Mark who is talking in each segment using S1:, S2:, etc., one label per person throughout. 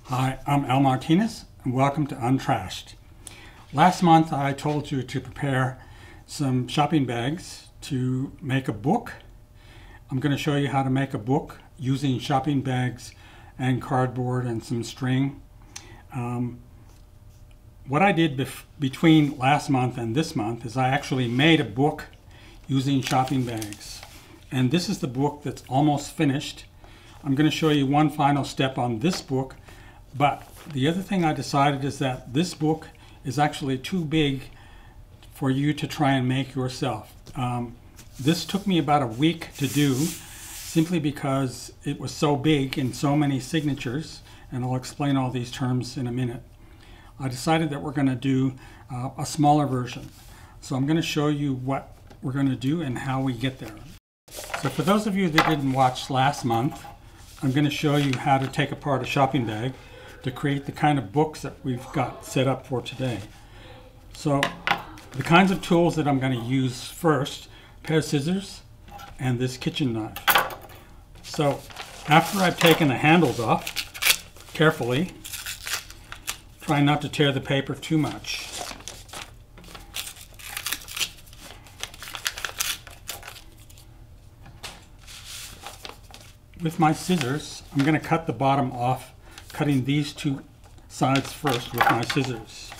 S1: Hi, I'm Martinez, and welcome to Untrashed. Last month I told you to prepare some shopping bags to make a book. I'm going to show you how to make a book using shopping bags and cardboard and some string. What I did between last month and this month is I actually made a book using shopping bags. And this is the book that's almost finished. I'm going to show you one final step on this book. But the other thing I decided is that this book is actually too big for you to try and make yourself. This took me about a week to do simply because it was so big and so many signatures, and I'll explain all these terms in a minute. I decided that we're going to do a smaller version. So I'm going to show you what we're going to do and how we get there. So for those of you that didn't watch last month, I'm going to show you how to take apart a shopping bag to create the kind of books that we've got set up for today. So the kinds of tools that I'm going to use first, a pair of scissors and this kitchen knife. So after I've taken the handles off, carefully, try not to tear the paper too much. With my scissors, I'm going to cut the bottom off, cutting these two sides first with my scissors.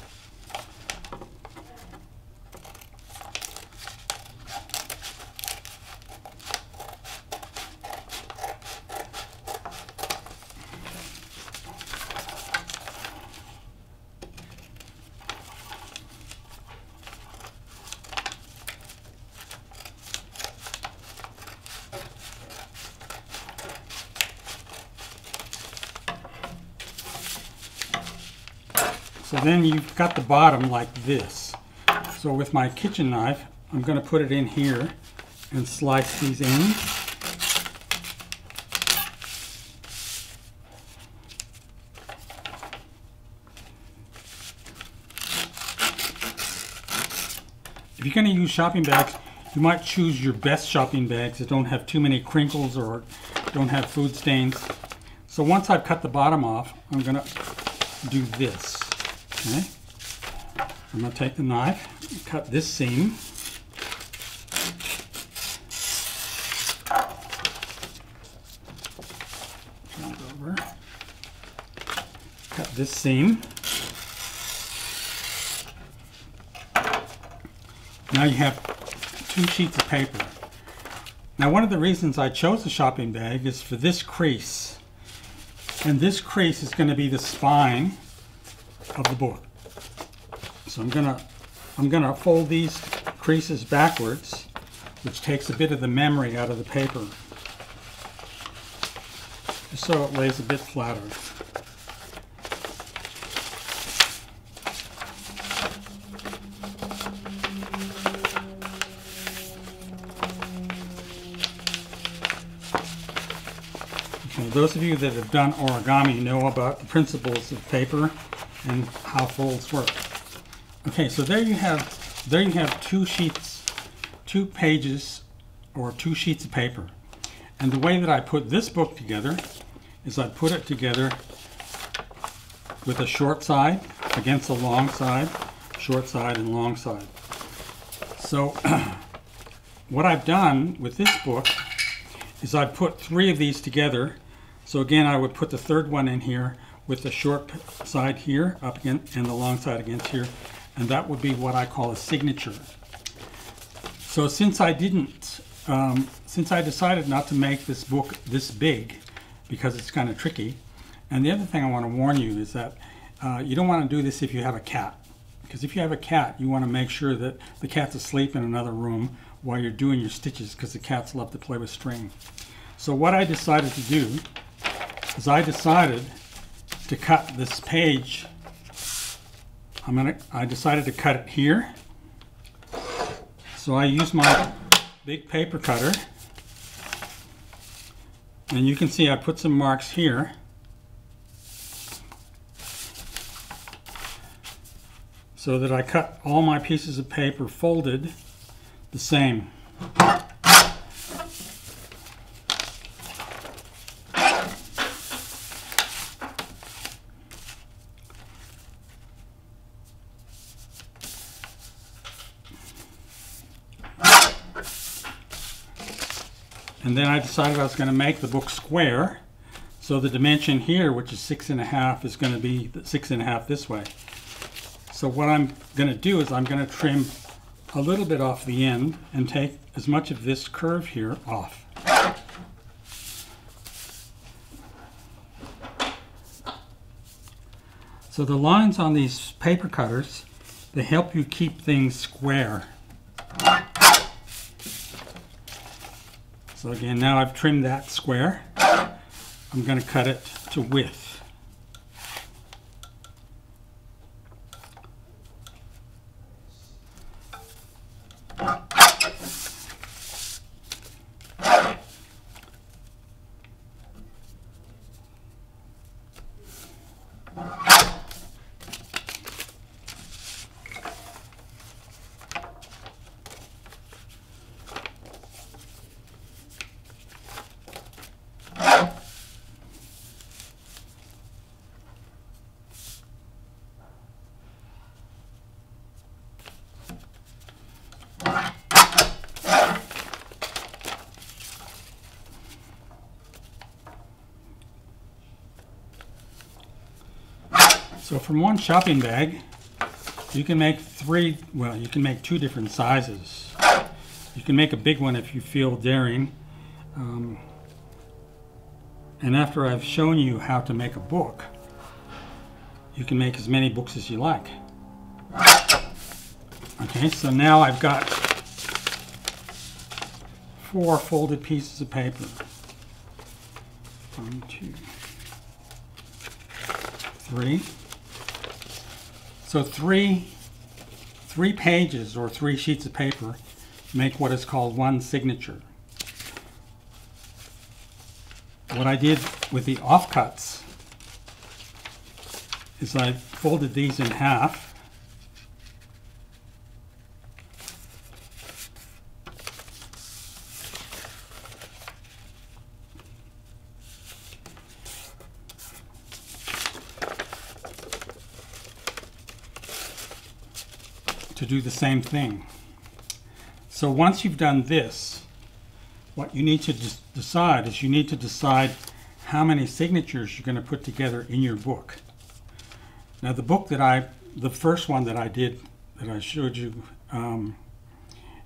S1: So then you've got the bottom like this. So with my kitchen knife, I'm going to put it in here and slice these in. If you're going to use shopping bags, you might choose your best shopping bags that don't have too many crinkles or don't have food stains. So once I've cut the bottom off, I'm going to do this. Okay. I'm going to take the knife and cut this seam. Turn it over. Cut this seam. Now you have two sheets of paper. Now one of the reasons I chose a shopping bag is for this crease. And this crease is going to be the spine of the book. So I'm gonna fold these creases backwards, which takes a bit of the memory out of the paper, just so it lays a bit flatter. Okay, those of you that have done origami know about the principles of paper and how folds work. Okay, so there you have two pages or two sheets of paper. And the way that I put this book together is I put it together with a short side against a long side, short side and long side. So what I've done with this book is I've put three of these together. So again, I would put the third one in here with the short side here up against and the long side against here, and that would be what I call a signature. So since I decided not to make this book this big because it's kind of tricky, and the other thing I want to warn you is that you don't want to do this if you have a cat, because if you have a cat, you want to make sure that the cat's asleep in another room while you're doing your stitches, because the cats love to play with string. So what I decided to do is I decided to cut this page. I decided to cut it here. So I used my big paper cutter, and you can see I put some marks here. So that I cut all my pieces of paper folded the same. And then I decided I was going to make the book square. So the dimension here, which is 6.5, is going to be 6.5 this way. So what I'm going to do is I'm going to trim a little bit off the end and take as much of this curve here off. So the lines on these paper cutters, they help you keep things square. So again, now I've trimmed that square. I'm going to cut it to width. So from one shopping bag, you can make you can make 2 different sizes. You can make a big one if you feel daring. And after I've shown you how to make a book, you can make as many books as you like. Okay, so now I've got 4 folded pieces of paper. 1, 2, 3. So three pages or 3 sheets of paper make what is called one signature. What I did with the offcuts is I folded these in half. To do the same thing. So once you've done this, what you need to decide is you need to decide how many signatures you're going to put together in your book. Now the first one that I did, that I showed you in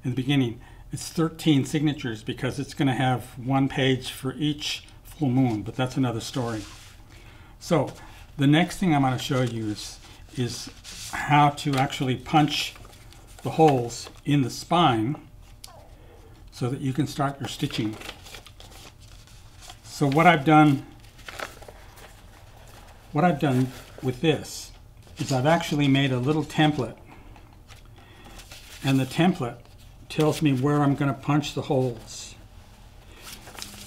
S1: the beginning, it's 13 signatures because it's going to have 1 page for each full moon, but that's another story. So the next thing I'm going to show you is how to actually punch the holes in the spine so that you can start your stitching. So what I've done with this is I've actually made a little template, and the template tells me where I'm going to punch the holes.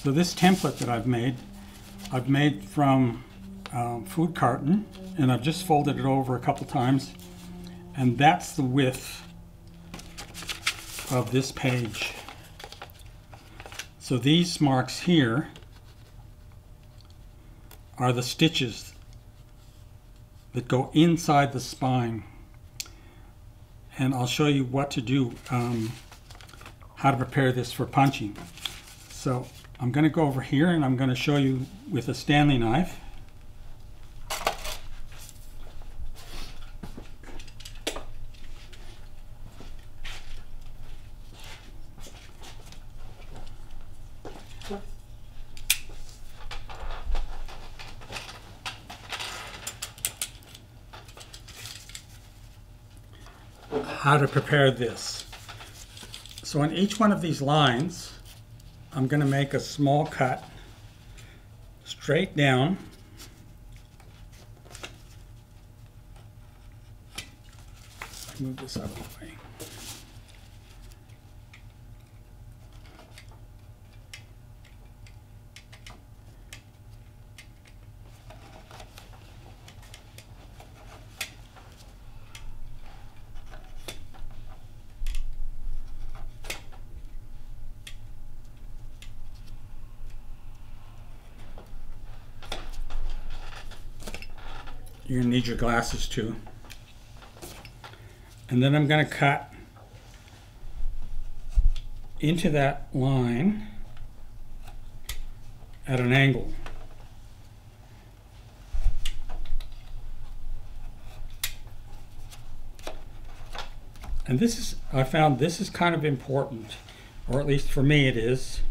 S1: So this template that I've made from food carton, and I've just folded it over a couple times, and that's the width of this page. So these marks here are the stitches that go inside the spine, and I'll show you what to do, how to prepare this for punching. So I'm going to go over here and I'm going to show you with a Stanley knife. How to prepare this. So on each one of these lines, I'm going to make a small cut straight down. Move this out of the way. You're going to need your glasses too. And then I'm going to cut into that line at an angle. And this is, I found this is kind of important, or at least for me it is.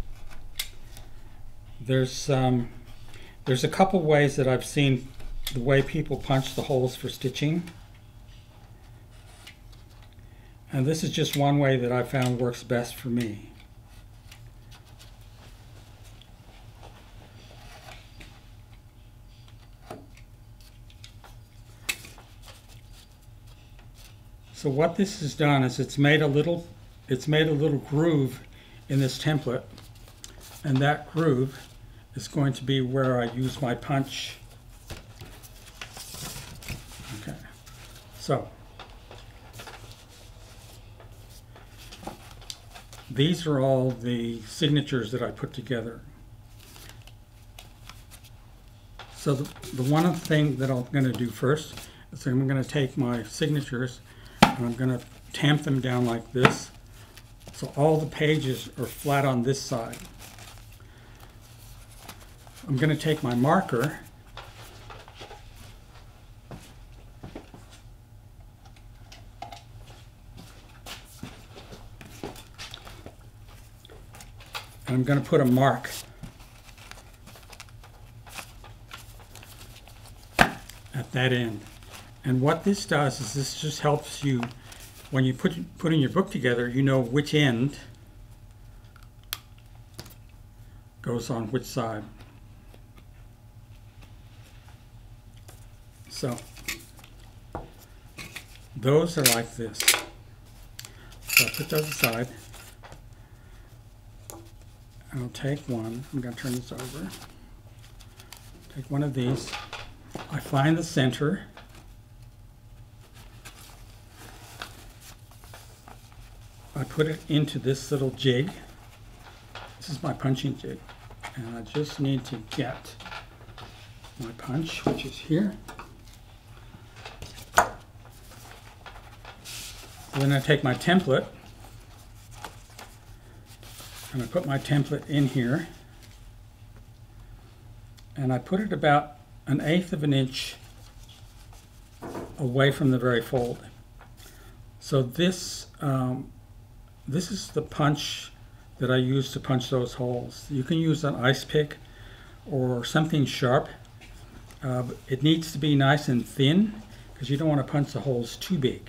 S1: There's a couple ways that I've seen the way people punch the holes for stitching. And this is just one way that I found works best for me. So what this has done is it's made a little groove in this template, and that groove is going to be where I use my punch. Okay, so these are all the signatures that I put together. So the one thing that I'm going to do first is I'm going to take my signatures and I'm going to tamp them down like this, so all the pages are flat on this side. I'm going to take my marker and I'm going to put a mark at that end. And what this does is this just helps you, when you putting your book together, you know which end goes on which side. So those are like this. So I'll put those aside. And I'll take one. I'm going to turn this over. Take one of these. I find the center. I put it into this little jig. This is my punching jig. And I just need to get my punch, which is here. Then I take my template and I put my template in here, and I put it about 1/8 of an inch away from the very fold. So this is the punch that I use to punch those holes. You can use an ice pick or something sharp. It needs to be nice and thin because you don't want to punch the holes too big.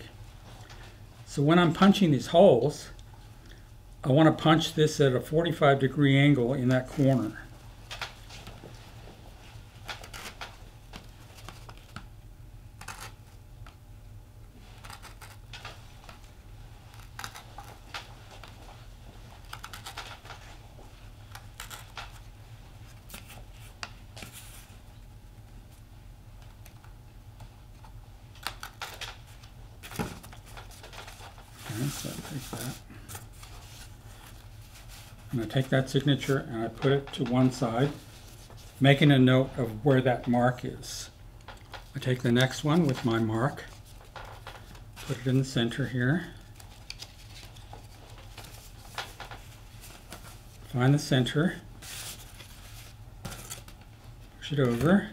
S1: So when I'm punching these holes, I want to punch this at a 45-degree angle in that corner. So I take that, and I take that signature and I put it to one side, making a note of where that mark is. I take the next one with my mark, put it in the center here, find the center, push it over,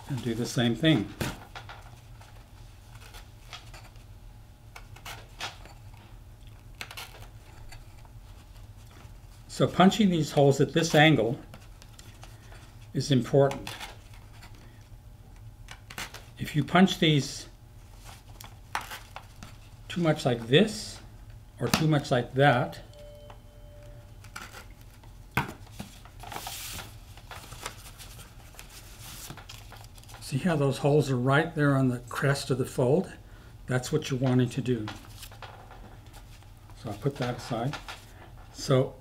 S1: and do the same thing. So punching these holes at this angle is important. If you punch these too much like this or too much like that, see how those holes are right there on the crest of the fold? That's what you're wanting to do. So I'll put that aside. So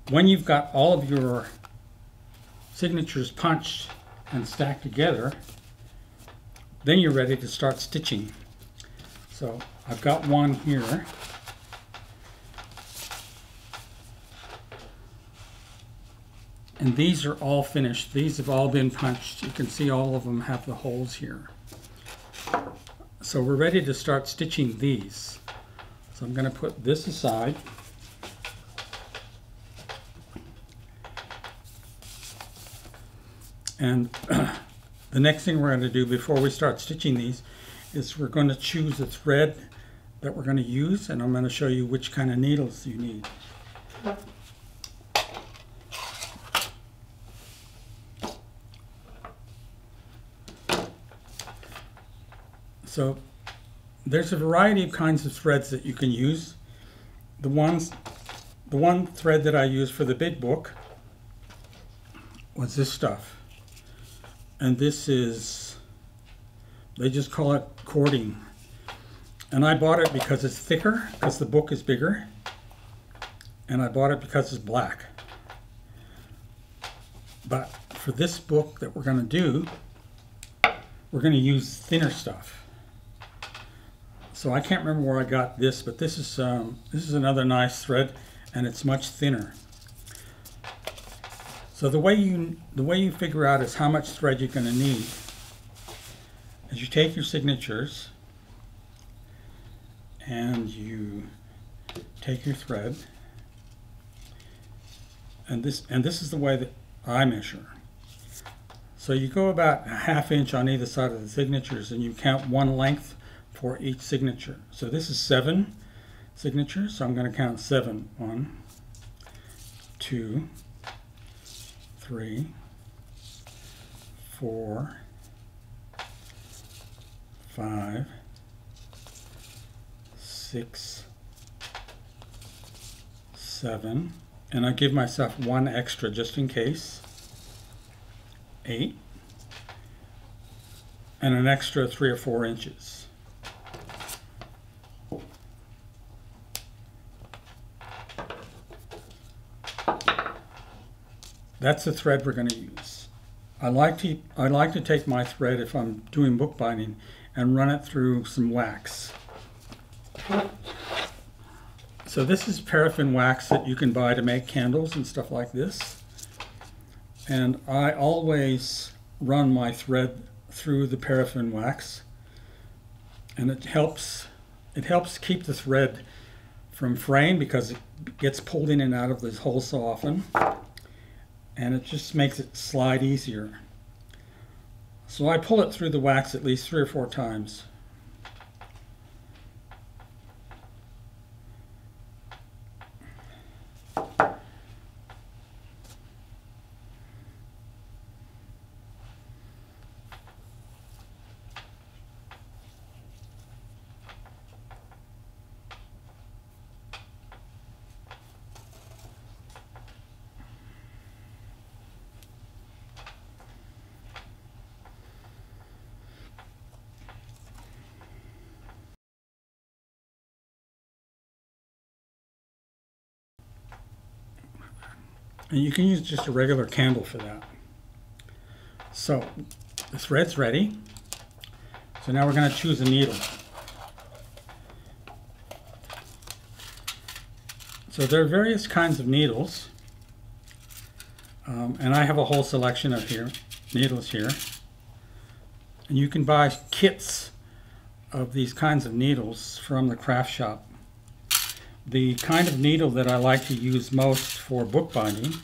S1: when you've got all of your signatures punched and stacked together, then you're ready to start stitching. So I've got one here. And these are all finished. These have all been punched. You can see all of them have the holes here. So we're ready to start stitching these. So I'm going to put this aside. And the next thing we're going to do before we start stitching these is we're going to choose the thread that we're going to use, and I'm going to show you which kind of needles you need. So there's a variety of kinds of threads that you can use. The one thread that I used for the big book was this stuff. And this is, they just call it cording. And I bought it because it's thicker, because the book is bigger. And I bought it because it's black. But for this book that we're going to do, we're going to use thinner stuff. So I can't remember where I got this, but this is another nice thread, and it's much thinner. So the way you figure out is how much thread you're going to need is you take your signatures and you take your thread, and this is the way that I measure. So you go about a ½ inch on either side of the signatures, and you count one length for each signature. So this is 7 signatures, so I'm going to count 7. 1, 2, 3, 4, 5, 6, 7, and I give myself 1 extra just in case. 8, and an extra 3 or 4 inches. That's the thread we're going to use. I like to take my thread, if I'm doing bookbinding, and run it through some wax. So this is paraffin wax that you can buy to make candles and stuff like this. And I always run my thread through the paraffin wax, and it helps keep the thread from fraying because it gets pulled in and out of this hole so often. And it just makes it slide easier. So I pull it through the wax at least 3 or 4 times. And you can use just a regular candle for that. So the thread's ready. So now we're going to choose a needle. So there are various kinds of needles. And I have a whole selection of needles here. And you can buy kits of these kinds of needles from the craft shop. The kind of needle that I like to use most for bookbinding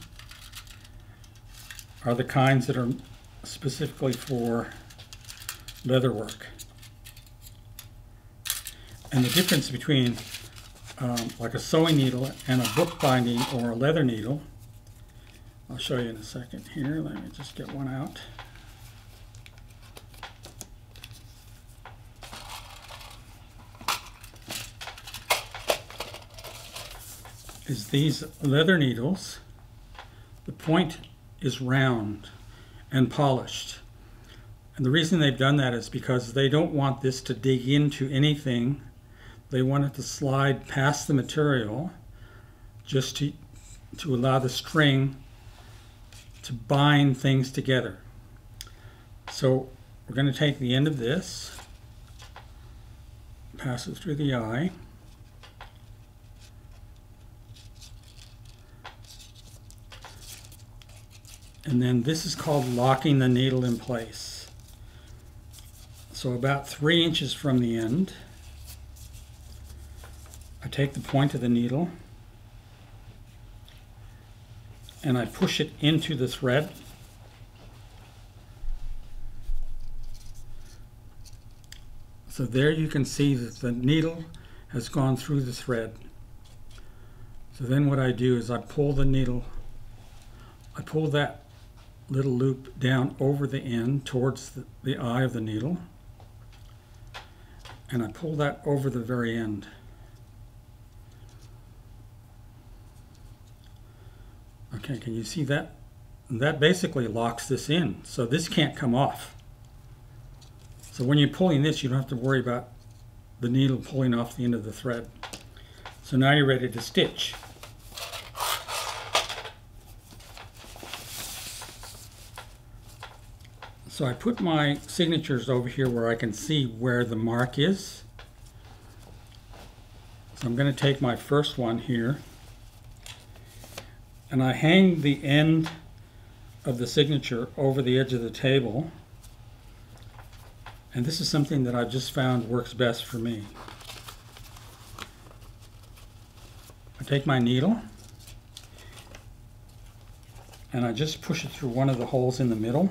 S1: are the kinds that are specifically for leatherwork. And the difference between like a sewing needle and a bookbinding or a leather needle, I'll show you in a second here. Let me just get one out. Is these leather needles, the point is round and polished. And the reason they've done that is because they don't want this to dig into anything. They want it to slide past the material just to allow the string to bind things together. So we're going to take the end of this, pass it through the eye, and then this is called locking the needle in place. So about 3 inches from the end, I take the point of the needle and I push it into the thread, So there you can see that the needle has gone through the thread. So then what I do is I pull the needle, I pull that little loop down over the end towards the eye of the needle, and I pull that over the very end. Okay, can you see that? That basically locks this in, so this can't come off. So when you're pulling this, you don't have to worry about the needle pulling off the end of the thread. So now you're ready to stitch. So I put my signatures over here where I can see where the mark is. So I'm going to take my first one here, and I hang the end of the signature over the edge of the table. And this is something that I've just found works best for me. I take my needle and I just push it through one of the holes in the middle,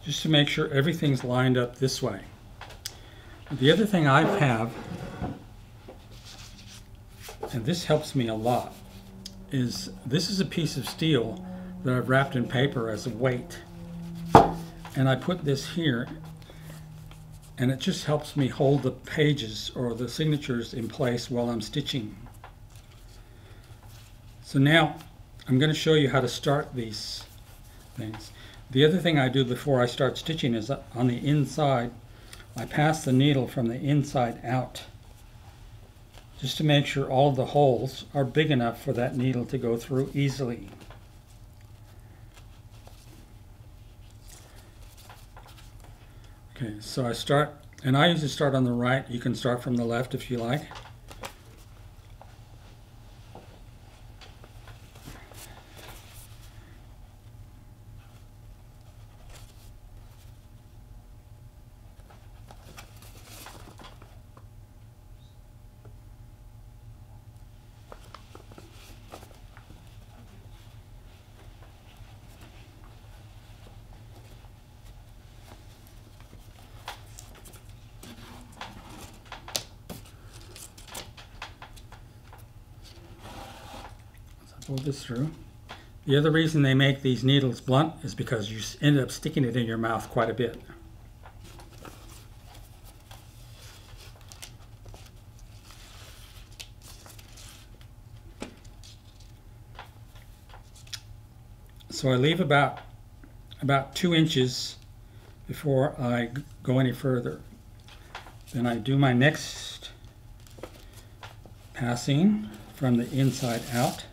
S1: just to make sure everything's lined up this way. The other thing I have, and this helps me a lot, is this is a piece of steel that I've wrapped in paper as a weight. And I put this here, and it just helps me hold the pages or the signatures in place while I'm stitching. So now I'm going to show you how to start these things. The other thing I do before I start stitching is on the inside, I pass the needle from the inside out, just to make sure all the holes are big enough for that needle to go through easily. Okay, so I start, and I usually start on the right. You can start from the left if you like. Pull this through. The other reason they make these needles blunt is because you end up sticking it in your mouth quite a bit. So I leave about 2 inches before I go any further. Then I do my next passing from the inside out.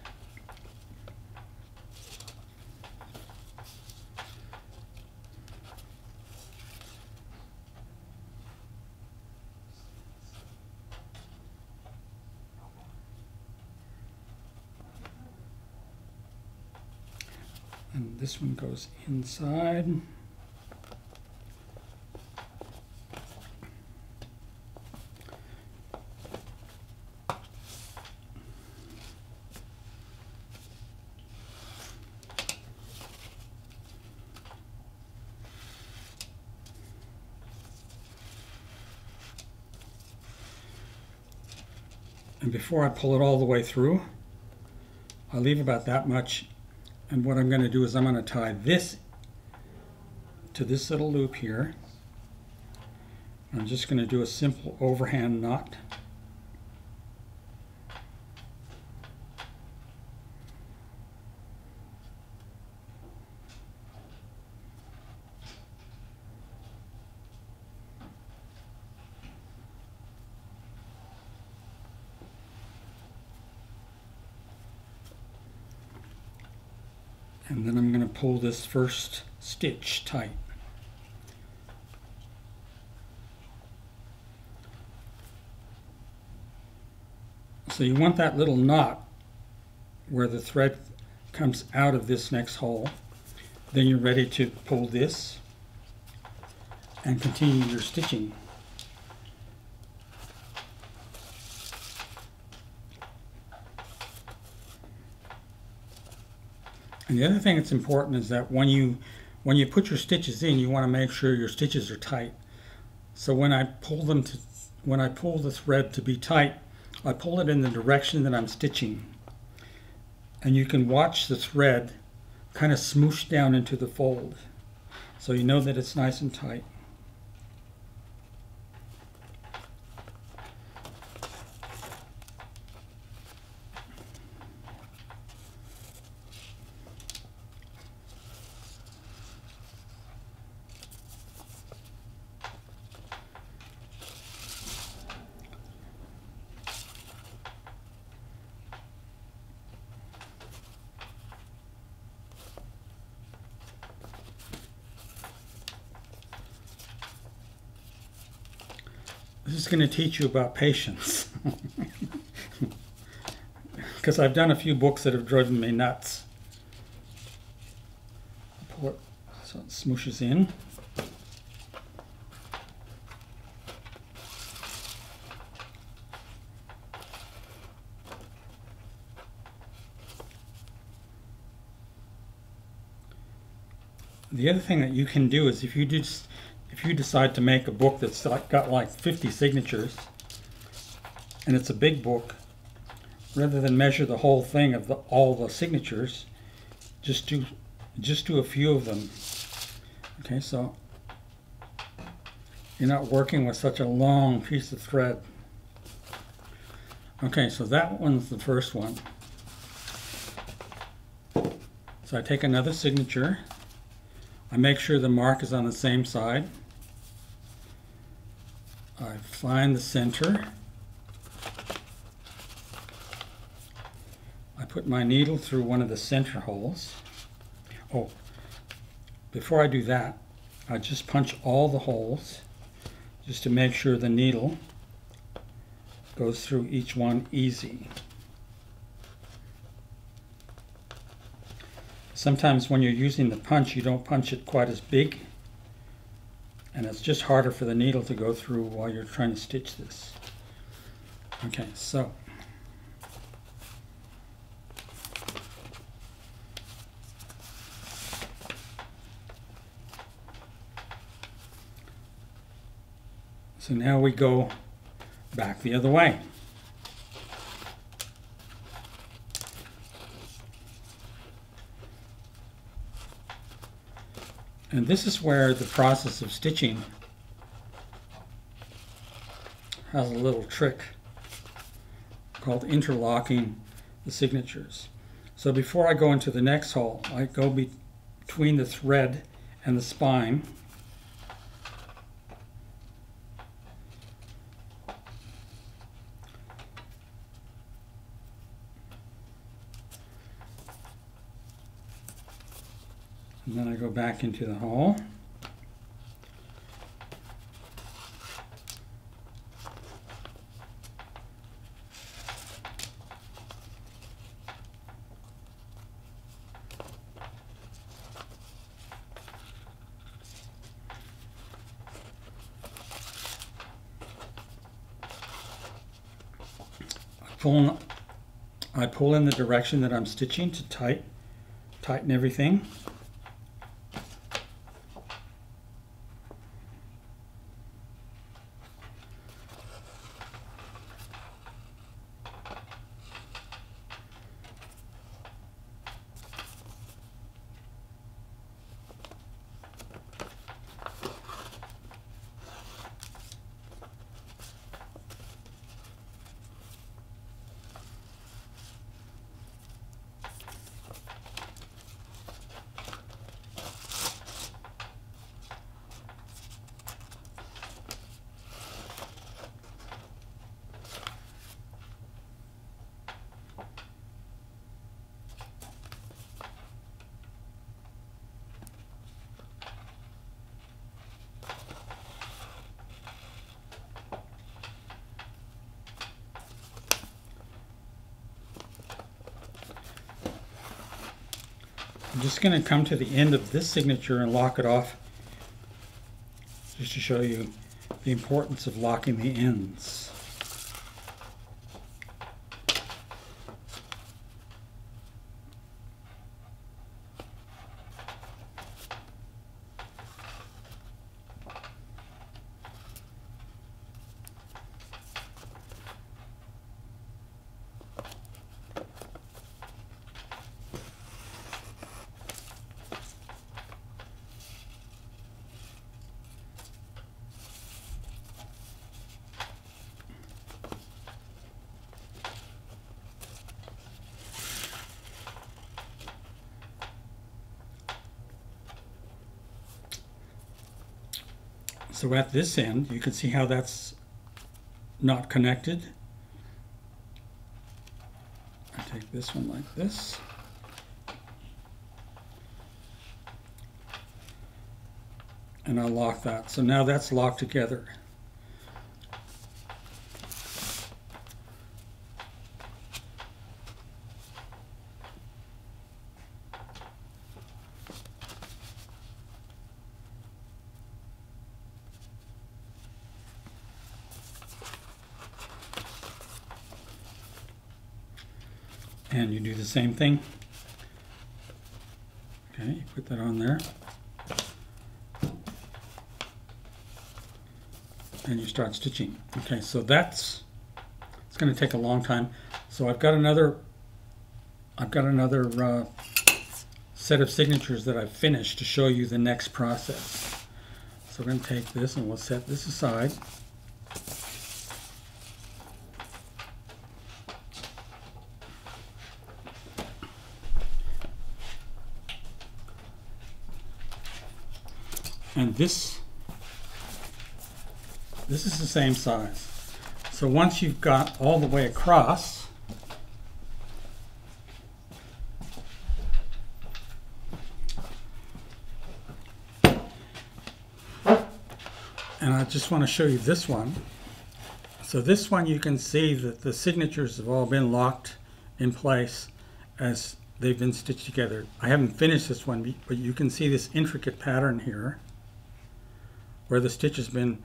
S1: And this one goes inside. And before I pull it all the way through, I leave about that much. And what I'm going to do is I'm going to tie this to this little loop here. I'm just going to do a simple overhand knot. And then I'm going to pull this first stitch tight. So you want that little knot where the thread comes out of this next hole. Then you're ready to pull this and continue your stitching. And the other thing that's important is that when you when you put your stitches in, you want to make sure your stitches are tight. So when I pull the thread to be tight, I pull it in the direction that I'm stitching. And you can watch the thread kind of smoosh down into the fold, so you know that it's nice and tight. This is going to teach you about patience, because I've done a few books that have driven me nuts. Pull it so it smooshes in. The other thing that you can do is if you decide to make a book that's got like 50 signatures, and it's a big book, rather than measure the whole thing of all the signatures, just do a few of them. Okay, so you're not working with such a long piece of thread. Okay, so that one's the first one. So I take another signature. I make sure the mark is on the same side. I find the center. I put my needle through one of the center holes. Oh, before I do that, I just punch all the holes just to make sure the needle goes through each one easy. Sometimes when you're using the punch, you don't punch it quite as big, and it's just harder for the needle to go through while you're trying to stitch this. Okay, so now we go back the other way. And this is where the process of stitching has a little trick called interlocking the signatures. So before I go into the next hole, I go between the thread and the spine. And then I go back into the hole. I pull in the direction that I'm stitching to tighten everything. I'm just going to come to the end of this signature and lock it off, just to show you the importance of locking the ends. So at this end, you can see how that's not connected. I take this one like this. And I'll lock that. So now that's locked together. And you do the same thing. Okay, you put that on there. And you start stitching. Okay, so it's going to take a long time. So I've got another set of signatures that I've finished to show you the next process. So we're going to take this and we'll set this aside. And this is the same size. So once you've got all the way across, and I just want to show you this one. So this one, you can see that the signatures have all been locked in place as they've been stitched together. I haven't finished this one, but you can see this intricate pattern here where the stitch has been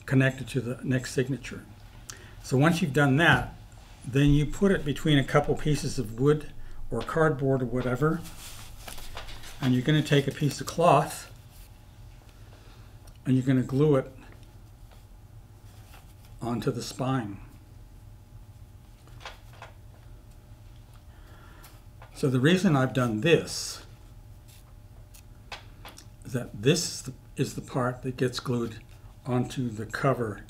S1: connected to the next signature. So once you've done that, then you put it between a couple pieces of wood or cardboard or whatever, and you're going to take a piece of cloth and you're going to glue it onto the spine. So the reason I've done this is that this is the part that gets glued onto the cover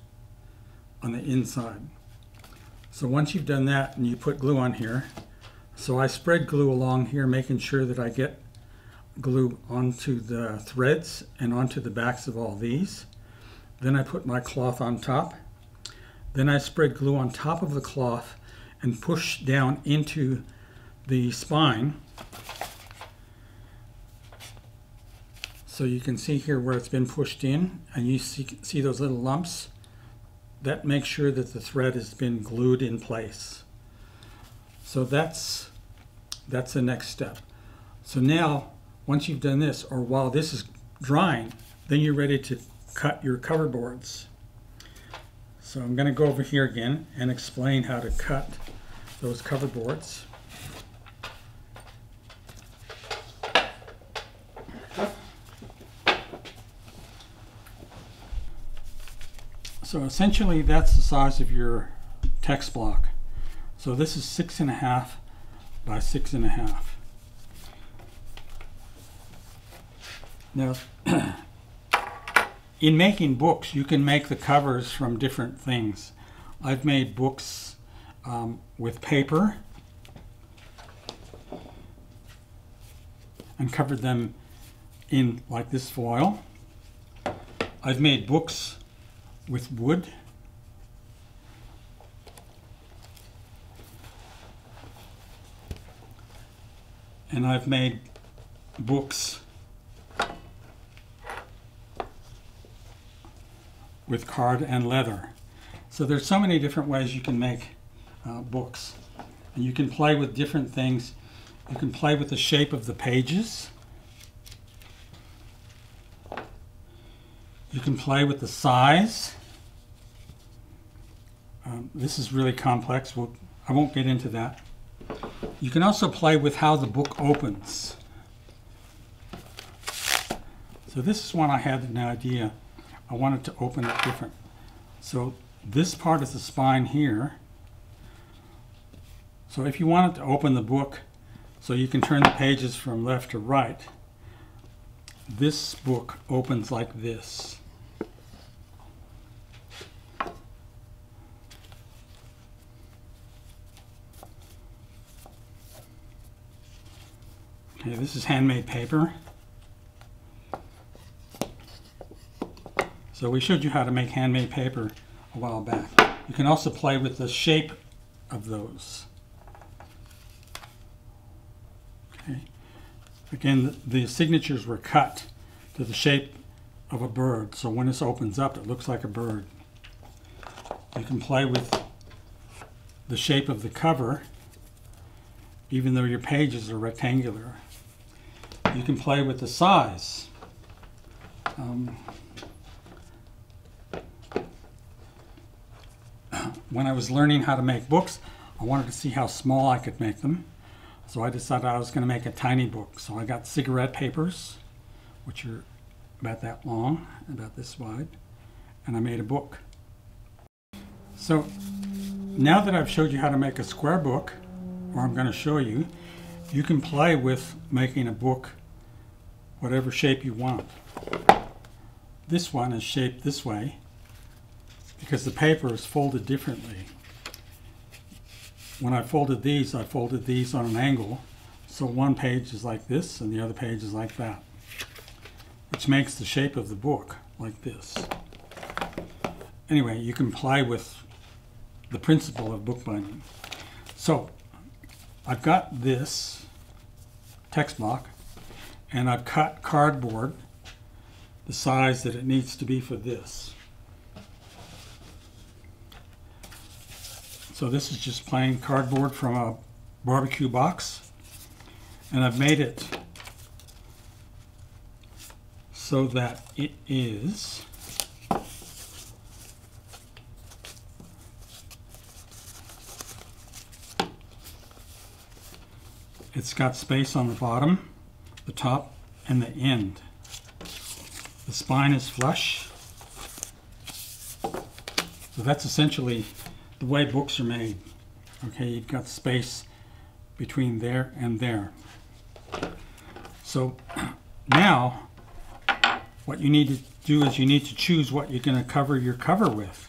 S1: on the inside. So once you've done that and you put glue on here, so I spread glue along here, making sure that I get glue onto the threads and onto the backs of all these. Then I put my cloth on top. Then I spread glue on top of the cloth and push down into the spine. So you can see here where it's been pushed in, and you see those little lumps. That makes sure that the thread has been glued in place. So that's the next step. So now, once you've done this, or while this is drying, then you're ready to cut your cover boards. So I'm going to go over here again and explain how to cut those cover boards. So essentially that's the size of your text block. So this is 6.5 by 6.5. Now, in making books, you can make the covers from different things. I've made books with paper and covered them in like this foil. I've made books with wood. And I've made books with card and leather. So there's so many different ways you can make books. And you can play with different things. You can play with the shape of the pages. You can play with the size. This is really complex. I won't get into that. You can also play with how the book opens. So this is one I had an idea. I wanted to open it different. So this part is the spine here. So if you wanted to open the book so you can turn the pages from left to right, this book opens like this. Okay, this is handmade paper. So we showed you how to make handmade paper a while back. You can also play with the shape of those. Okay. Again, the signatures were cut to the shape of a bird, so when this opens up it looks like a bird. You can play with the shape of the cover even though your pages are rectangular. You can play with the size. When I was learning how to make books, I wanted to see how small I could make them. So I decided I was going to make a tiny book. So I got cigarette papers, which are about that long, about this wide, and I made a book. So now that I've showed you how to make a square book, or I'm going to show you, you can play with making a book whatever shape you want. This one is shaped this way because the paper is folded differently. When I folded these on an angle, so one page is like this and the other page is like that, which makes the shape of the book like this. Anyway, you can play with the principle of bookbinding. So I've got this text block and I've cut cardboard the size that it needs to be for this. So this is just plain cardboard from a barbecue box, and I've made it so that it is it's got space on the bottom, the top, and the end. The spine is flush. So that's essentially the way books are made. Okay, you've got space between there and there. So now what you need to do is you need to choose what you're going to cover your cover with.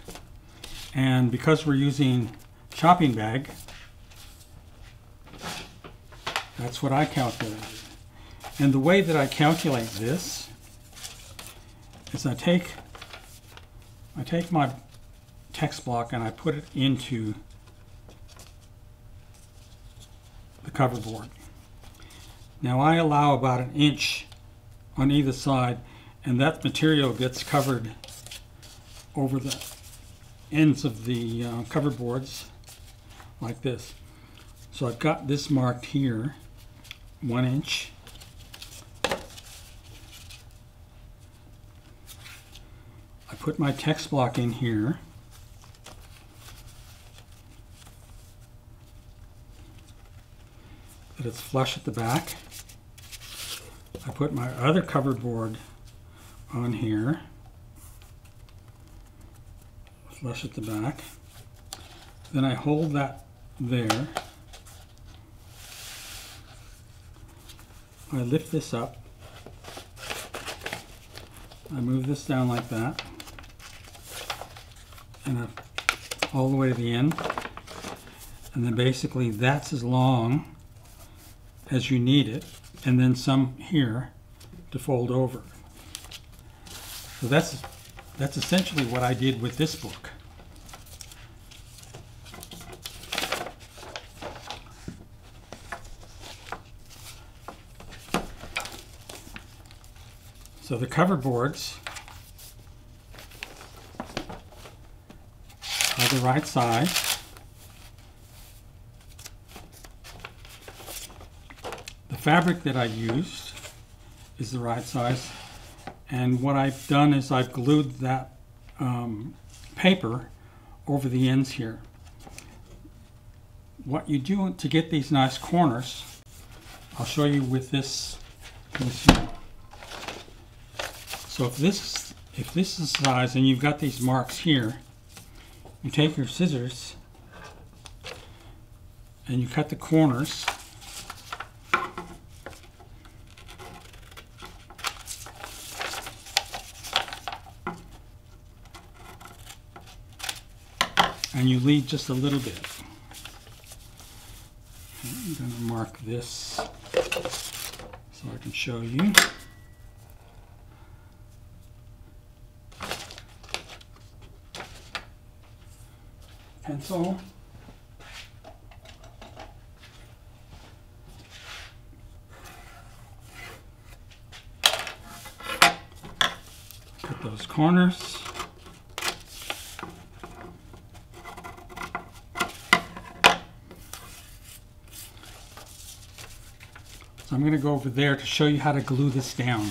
S1: And because we're using shopping bag, that's what I calculated. And the way that I calculate this is I take my text block and I put it into the cover board. Now I allow about 1 inch on either side, and that material gets covered over the ends of the cover boards like this. So I've got this marked here, 1 inch. I put my text block in here. That it's flush at the back. I put my other cover board on here, flush at the back. Then I hold that there. I lift this up. I move this down like that, and all the way to the end. And then basically that's as long as you need it, and then some here to fold over. So that's essentially what I did with this book. So the cover boards are the right size. The fabric that I used is the right size, and what I've done is I've glued that paper over the ends here. What you do to get these nice corners, I'll show you with this. So if this is the size and you've got these marks here, you take your scissors and you cut the corners. And you leave just a little bit. Okay, I'm going to mark this so I can show you. pencil. Put those corners. So I'm going to go over there to show you how to glue this down.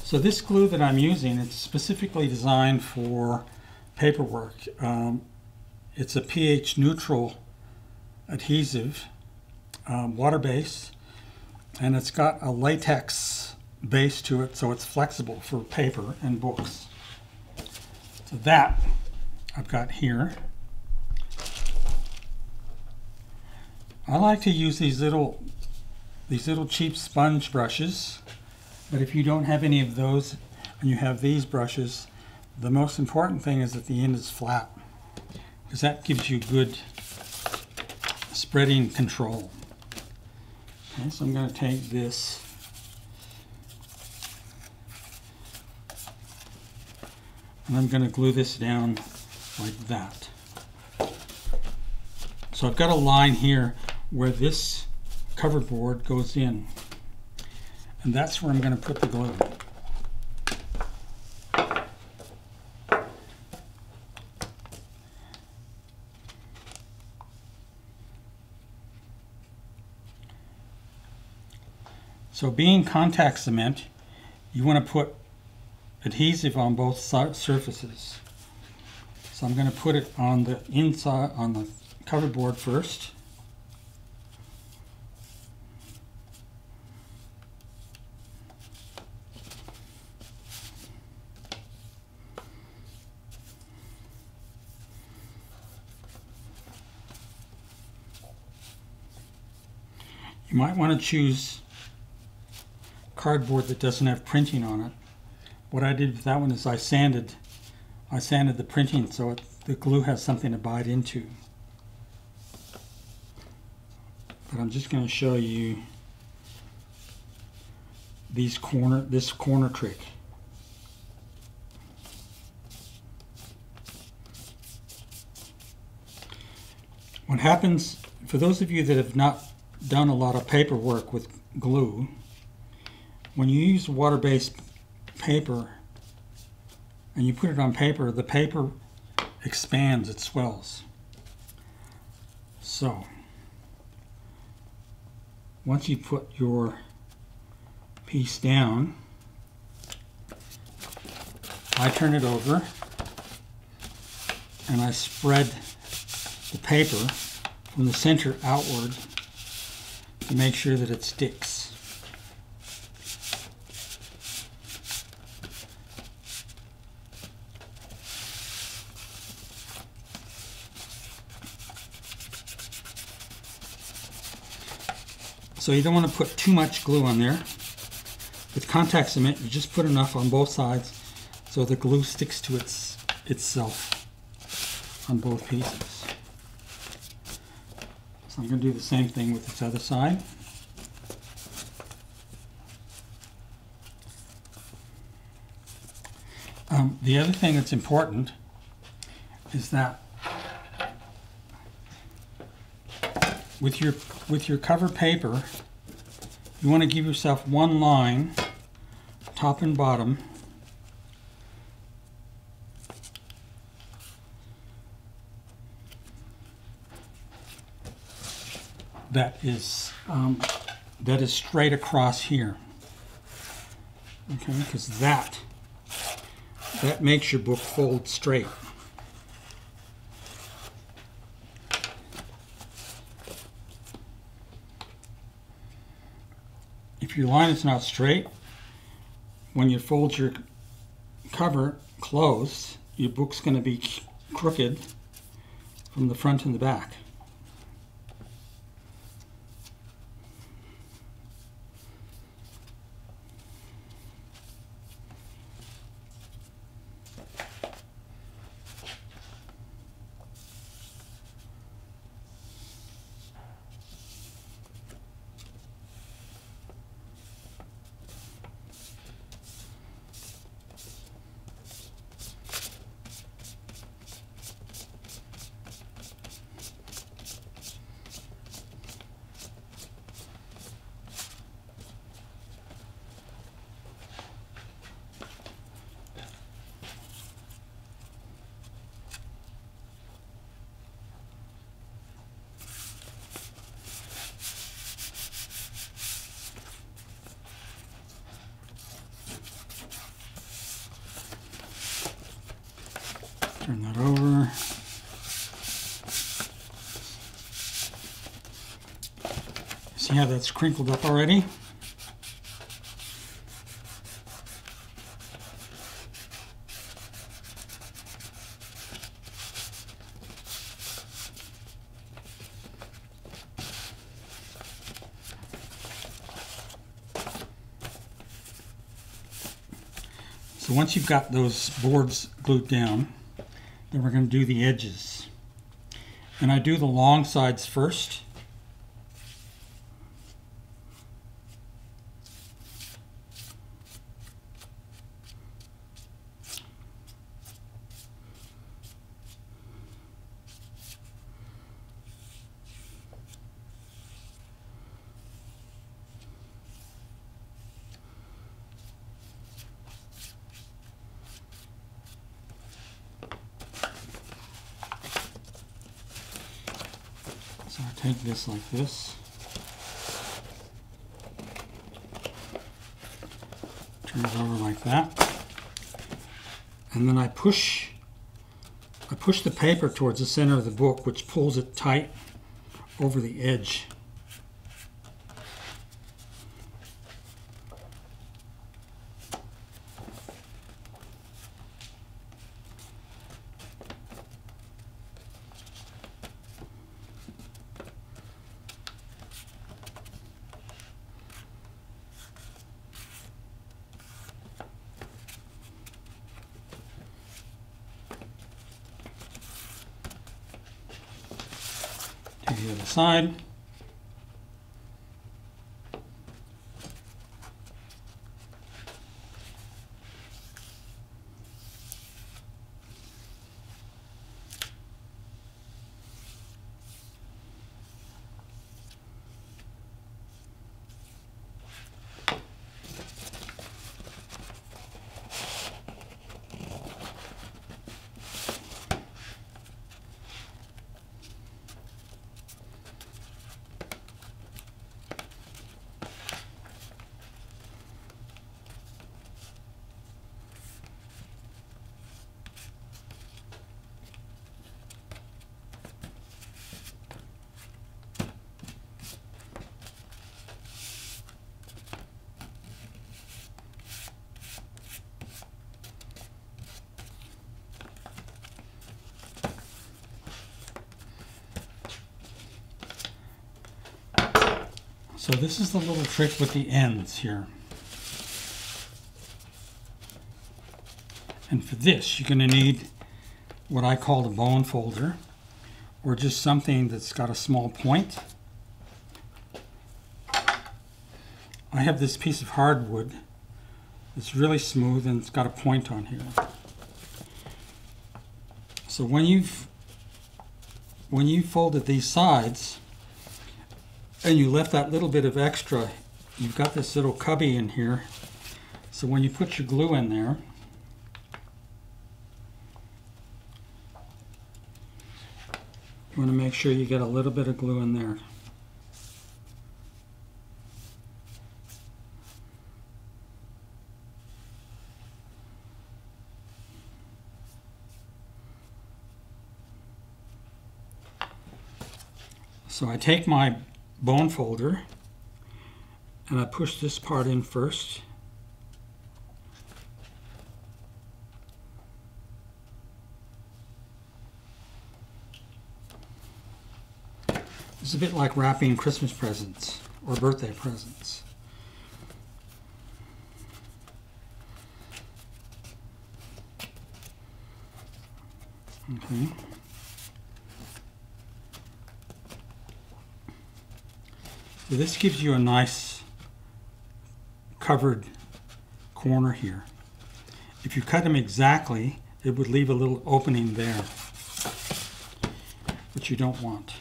S1: So this glue that I'm using, it's specifically designed for paperwork. It's a pH neutral adhesive, water-based, and it's got a latex base to it, so it's flexible for paper and books. So that I've got here. I like to use these little cheap sponge brushes, but if you don't have any of those and you have these brushes, the most important thing is that the end is flat, because that gives you good spreading control. Okay, so I'm going to take this and I'm going to glue this down like that. So I've got a line here where this cover board goes in, and that's where I'm going to put the glue. So being contact cement, you want to put adhesive on both surfaces. So I'm going to put it on the inside, on the cover board first. You might want to choose cardboard that doesn't have printing on it. What I did with that one is I sanded the printing so the glue has something to bite into. But I'm just going to show you this corner trick. What happens, for those of you that have not done a lot of paperwork with glue, when you use water-based paper and you put it on paper, the paper expands, it swells. So once you put your piece down, I turn it over and I spread the paper from the center outward to make sure that it sticks. So you don't want to put too much glue on there. With contact cement, you just put enough on both sides so the glue sticks to itself on both pieces. So I'm going to do the same thing with this other side. The other thing that's important is that with your cover paper, you want to give yourself one line, top and bottom, that is straight across here. Okay, because that makes your book fold straight. If your line is not straight, when you fold your cover closed, your book's going to be crooked from the front and the back. See how that's crinkled up already? So once you've got those boards glued down, then we're going to do the edges. And I do the long sides first. So I take this like this, turn it over like that, and then I push the paper towards the center of the book, which pulls it tight over the edge. To the other side. So this is the little trick with the ends here. And for this, you're going to need what I call the bone folder, or just something that's got a small point. I have this piece of hardwood. It's really smooth and it's got a point on here. So when you've folded these sides, and you left that little bit of extra, you've got this little cubby in here. So when you put your glue in there, you want to make sure you get a little bit of glue in there. So I take my bone folder and I push this part in first. It's a bit like wrapping Christmas presents or birthday presents. Okay. So this gives you a nice covered corner here. If you cut them exactly, it would leave a little opening there, which you don't want.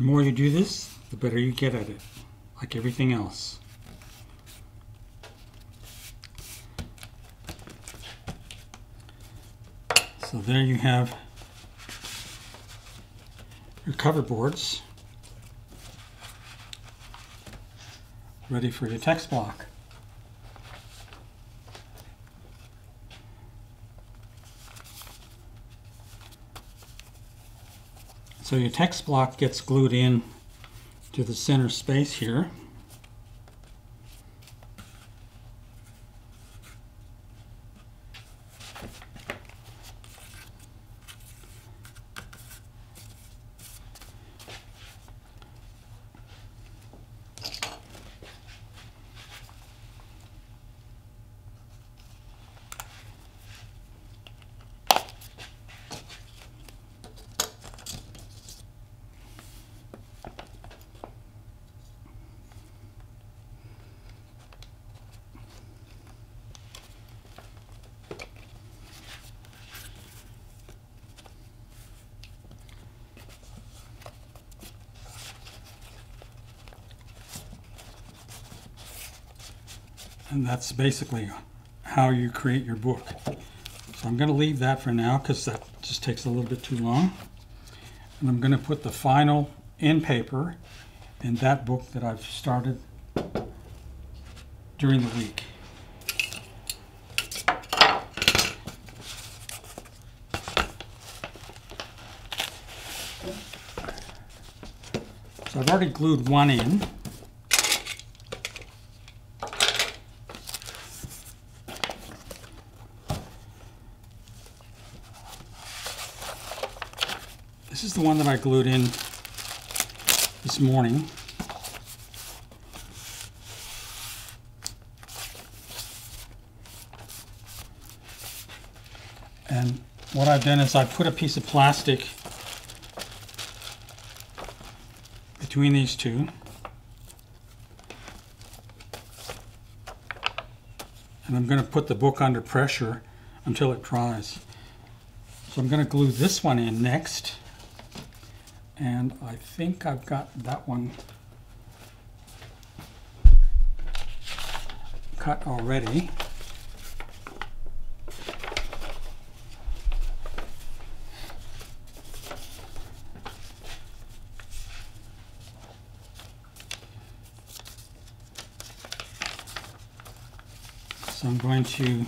S1: The more you do this, the better you get at it, like everything else. So there you have your cover boards ready for your text block. So your text block gets glued in to the center space here. And that's basically how you create your book. So I'm going to leave that for now because that just takes a little bit too long. And I'm going to put the final end paper in that book that I've started during the week. So I've already glued one in. This is the one that I glued in this morning. And what I've done is I've put a piece of plastic between these two. And I'm going to put the book under pressure until it dries. So I'm going to glue this one in next. And I think I've got that one cut already. So I'm going to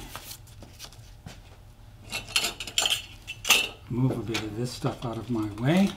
S1: move a bit of this stuff out of my way.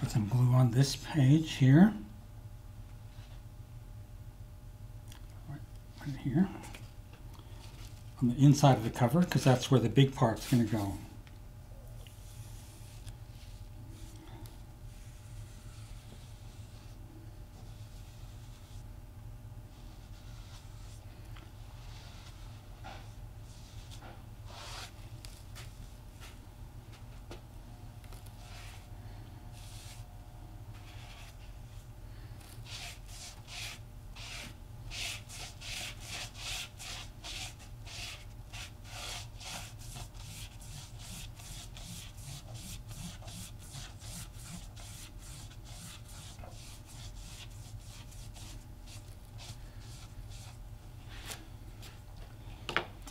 S1: Put some glue on this page here. Right here. On the inside of the cover, because that's where the big part's going to go.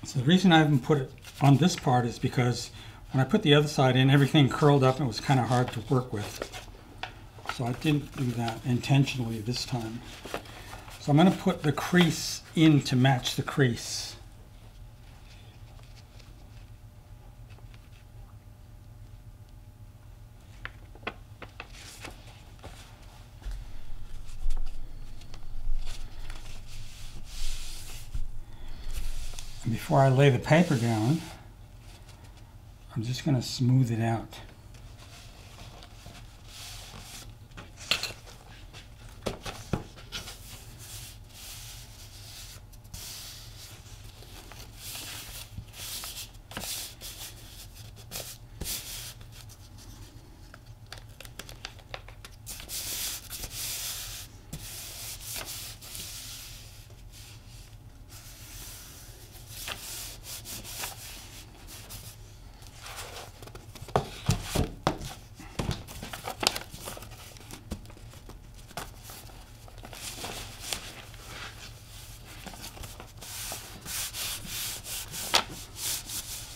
S1: So the reason I haven't put it on this part is because when I put the other side in, everything curled up and it was kind of hard to work with. So I didn't do that intentionally this time. So I'm going to put the crease in to match the crease. And before I lay the paper down, I'm just going to smooth it out.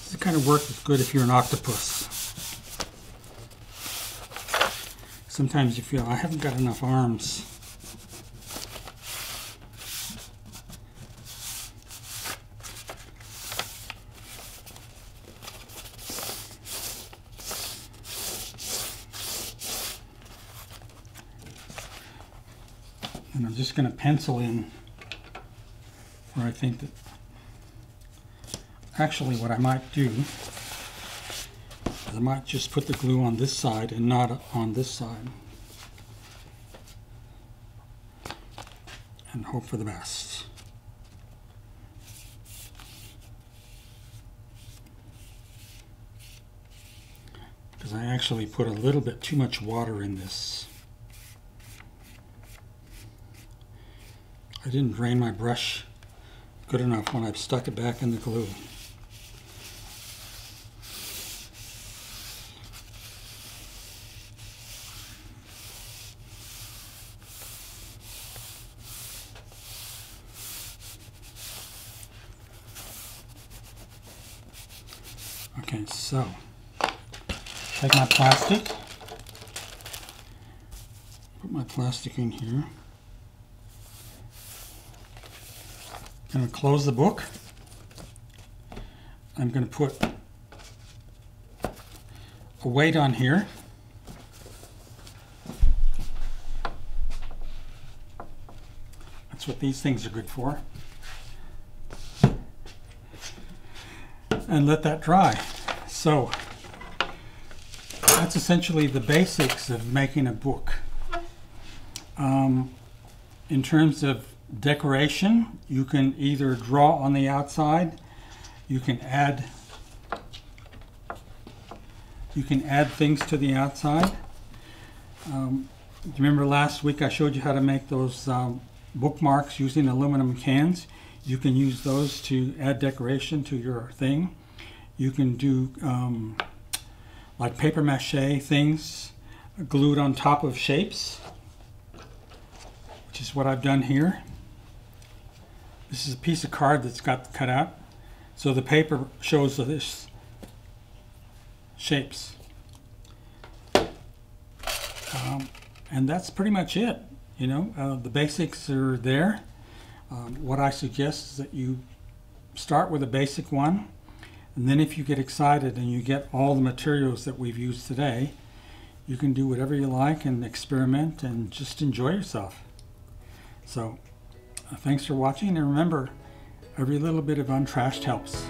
S1: This kind of work is good if you're an octopus. Sometimes you feel, I haven't got enough arms. And I'm just going to pencil in where I think that actually what I might do is I might just put the glue on this side and not on this side and hope for the best. Because I actually put a little bit too much water in this. I didn't drain my brush good enough when I stuck it back in the glue. Okay, so take my plastic, put my plastic in here. I'm going to close the book. I'm going to put a weight on here. That's what these things are good for. And let that dry. So that's essentially the basics of making a book. In terms of decoration, you can either draw on the outside, you can add things to the outside. Remember last week I showed you how to make those bookmarks using aluminum cans. You can use those to add decoration to your thing. You can do like paper mache things glued on top of shapes, which is what I've done here. This is a piece of card that's got cut out, so the paper shows this shapes. And that's pretty much it. You know, the basics are there. What I suggest is that you start with a basic one, and then if you get excited and you get all the materials that we've used today, you can do whatever you like and experiment and just enjoy yourself. So thanks for watching, and remember, every little bit of Untrashed helps.